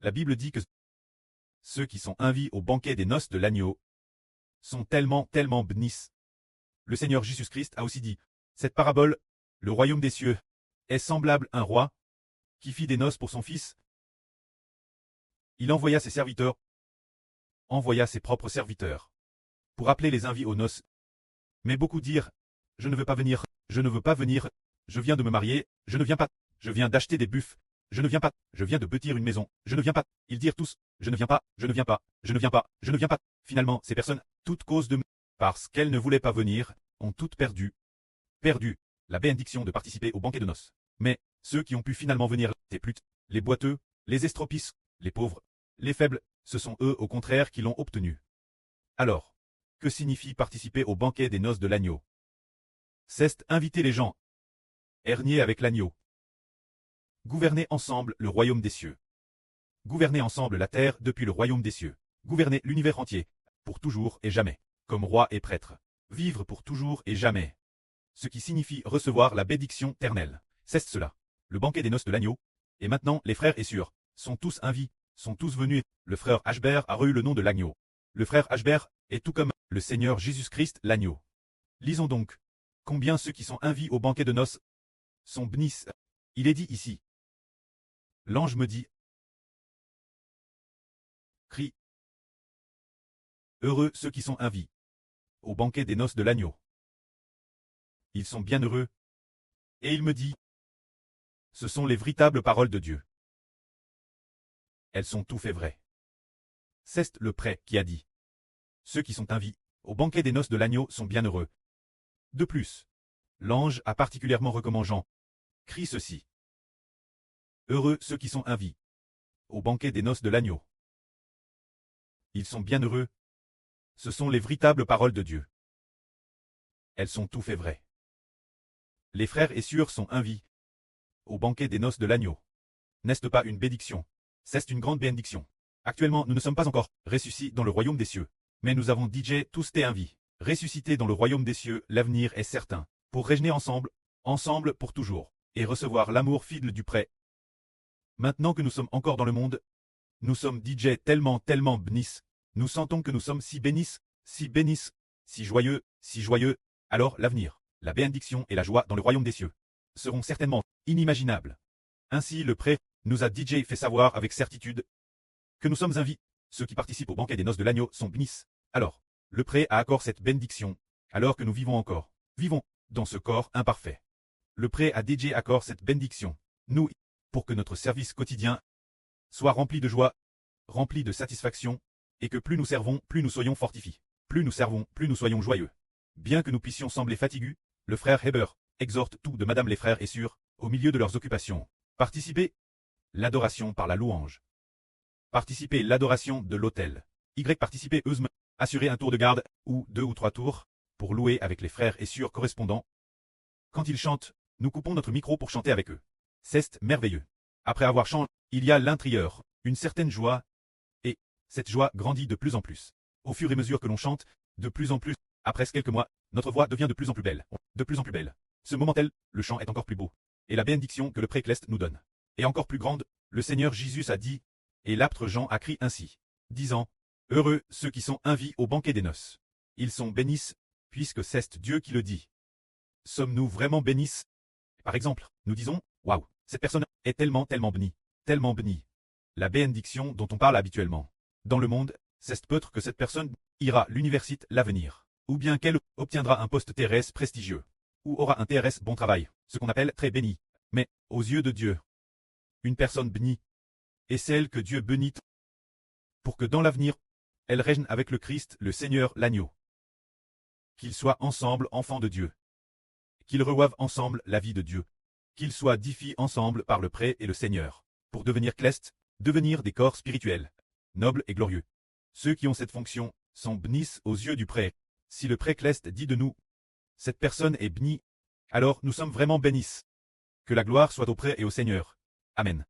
La Bible dit que ceux qui sont invités au banquet des noces de l'agneau sont tellement bénis. Le Seigneur Jésus-Christ a aussi dit, cette parabole, le royaume des cieux, est semblable à un roi qui fit des noces pour son fils. Il envoya ses serviteurs, envoya ses propres serviteurs, pour appeler les invités aux noces. Mais beaucoup dirent, je ne veux pas venir, je ne veux pas venir, je viens de me marier, je ne viens pas, je viens d'acheter des buffles, je ne viens pas, je viens de bâtir une maison, je ne viens pas. Ils dirent tous, je ne viens pas, je ne viens pas, je ne viens pas, je ne viens pas. Finalement, ces personnes, toutes causes de parce qu'elles ne voulaient pas venir, ont toutes perdu la bénédiction de participer au banquet de noces. Mais ceux qui ont pu finalement venir, les plutes, les boiteux, les estropices, les pauvres, les faibles, ce sont eux au contraire qui l'ont obtenu. Alors, que signifie participer au banquet des noces de l'agneau? C'est inviter les gens, régner avec l'agneau, gouverner ensemble le royaume des cieux, gouverner ensemble la terre depuis le royaume des cieux, gouverner l'univers entier, pour toujours et jamais, comme roi et prêtre, vivre pour toujours et jamais. Ce qui signifie recevoir la bénédiction éternelle. C'est cela, le banquet des noces de l'agneau. Et maintenant, les frères et sœurs sont tous invités, sont tous venus. Le frère Ashbert a reçu le nom de l'agneau. Le frère Ashbert est tout comme le Seigneur Jésus-Christ l'agneau. Lisons donc, combien ceux qui sont invités au banquet de noces sont bénis. Il est dit ici. L'ange me dit, crie, heureux ceux qui sont invités au banquet des noces de l'agneau. Ils sont bien heureux. Et il me dit, ce sont les véritables paroles de Dieu. Elles sont tout fait vraies. C'est le prêtre qui a dit. Ceux qui sont invités au banquet des noces de l'agneau sont bien heureux. De plus, l'ange a particulièrement recommandé Jean. Crie ceci. Heureux ceux qui sont invités au banquet des noces de l'agneau. Ils sont bien heureux. Ce sont les véritables paroles de Dieu. Elles sont tout fait vraies. Les frères et sœurs sont invités au banquet des noces de l'agneau. N'est-ce pas une bénédiction? C'est une grande bénédiction. Actuellement, nous ne sommes pas encore ressuscités dans le royaume des cieux. Mais nous avons DJ tous été invités. Ressuscités dans le royaume des cieux, l'avenir est certain. Pour régner ensemble pour toujours, et recevoir l'amour fidèle du prêtre. Maintenant que nous sommes encore dans le monde, nous sommes DJ tellement bénis. Nous sentons que nous sommes si bénis, si joyeux, alors l'avenir, la bénédiction et la joie dans le royaume des cieux seront certainement inimaginables. Ainsi le prêtre nous a DJ fait savoir avec certitude que nous sommes invités. Ceux qui participent au banquet des noces de l'agneau sont bénis. Alors, le prêtre a accordé cette bénédiction, alors que nous vivons dans ce corps imparfait. Le prêtre a DJ accordé cette bénédiction, nous, pour que notre service quotidien soit rempli de joie, rempli de satisfaction, et que plus nous servons, plus nous soyons fortifiés. Plus nous servons, plus nous soyons joyeux. Bien que nous puissions sembler fatigués, le frère Heber exhorte tout de madame les frères et sœurs, au milieu de leurs occupations. Participer l'adoration par la louange. Participer l'adoration de l'autel. Participer eusement, assurer un tour de garde, ou 2 ou 3 tours, pour louer avec les frères et sœurs correspondants. Quand ils chantent, nous coupons notre micro pour chanter avec eux. C'est merveilleux. Après avoir chanté, il y a l'intérieur, une certaine joie, et cette joie grandit de plus en plus. Au fur et à mesure que l'on chante, de plus en plus, après quelques mois, notre voix devient de plus en plus belle. De plus en plus belle. Ce moment-là, le chant est encore plus beau. Et la bénédiction que le prêtre nous donne est encore plus grande. Le Seigneur Jésus a dit, et l'apôtre Jean a crié ainsi, disant, heureux ceux qui sont invités au banquet des noces. Ils sont bénis, puisque c'est Dieu qui le dit. Sommes-nous vraiment bénis? Par exemple, nous disons, waouh, cette personne est tellement bénie, tellement bénie. La bénédiction dont on parle habituellement dans le monde, c'est peut-être que cette personne ira à l'université l'avenir, ou bien qu'elle obtiendra un poste terrestre prestigieux, ou aura un TRS bon travail, ce qu'on appelle très béni. Mais, aux yeux de Dieu, une personne bénie est celle que Dieu bénit pour que dans l'avenir, elle règne avec le Christ, le Seigneur, l'agneau. Qu'ils soient ensemble enfants de Dieu. Qu'ils reçoivent ensemble la vie de Dieu. Qu'ils soient édifiés ensemble par le prêtre et le Seigneur, pour devenir clestes, devenir des corps spirituels, nobles et glorieux. Ceux qui ont cette fonction sont bénis aux yeux du prêtre. Si le prêtre cleste dit de nous, cette personne est bénie, alors nous sommes vraiment bénis. Que la gloire soit au prêtre et au Seigneur. Amen.